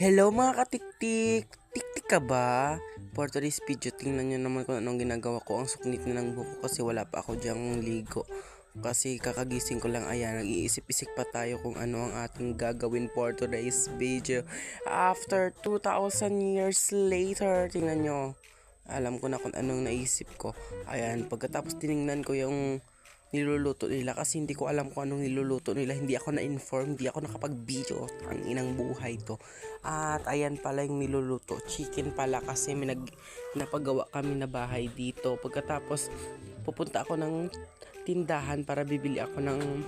Hello mga katiktik! Tiktik ka ba? For today's video, tingnan nyo naman kung anong ginagawa ko. Ang suknit na ng buko kasi wala pa ako dyang ligo. Kasi kakagising ko lang, ayan, nag-iisip-isip pa tayo kung ano ang ating gagawin for today's video. After 2,000 years later, tingnan nyo. Alam ko na kung anong naisip ko. Ayan, pagkatapos tiningnan ko yung niluluto nila kasi hindi ko alam kung anong niluluto nila, hindi ako na-inform, hindi ako nakapag-video, ang inang buhay to. At ayan pala yung niluluto, chicken pala kasi may napagawa kami na bahay dito. Pagkatapos pupunta ako ng tindahan para bibili ako ng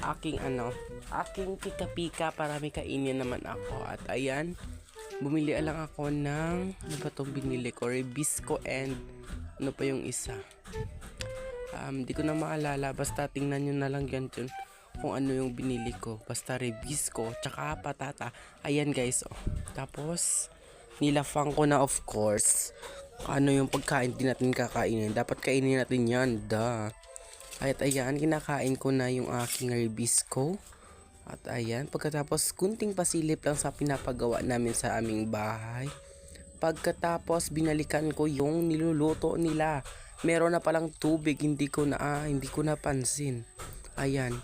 aking pika-pika para may kainin naman ako. At ayan, bumili lang ako ng ano ba tong binili ko, Rebisco and ano pa yung isa. Di ko na maalala, basta tingnan nyo na lang yan dyan kung ano yung binili ko. Basta Rebisco, tsaka patata. Ayan guys, oh. Tapos, nilafang ko na of course. Ano yung pagkain din natin kakainin. Dapat kainin natin yan, da. At ayan, kinakain ko na yung aking Rebisco. At ayan, pagkatapos kunting pasilip lang sa pinapagawa namin sa aming bahay. Pagkatapos binalikan ko yung niluluto nila. Meron na palang tubig, hindi ko napansin. Ayan.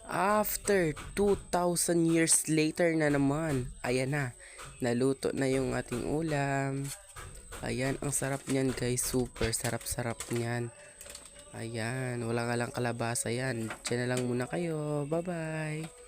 After 2,000 years later na naman. Ayan na. Naluto na yung ating ulam. Ayan, ang sarap niyan guys. Super sarap-sarap niyan. Ayan, wala nga lang kalabasa yan. Diyan na lang muna kayo. Bye-bye.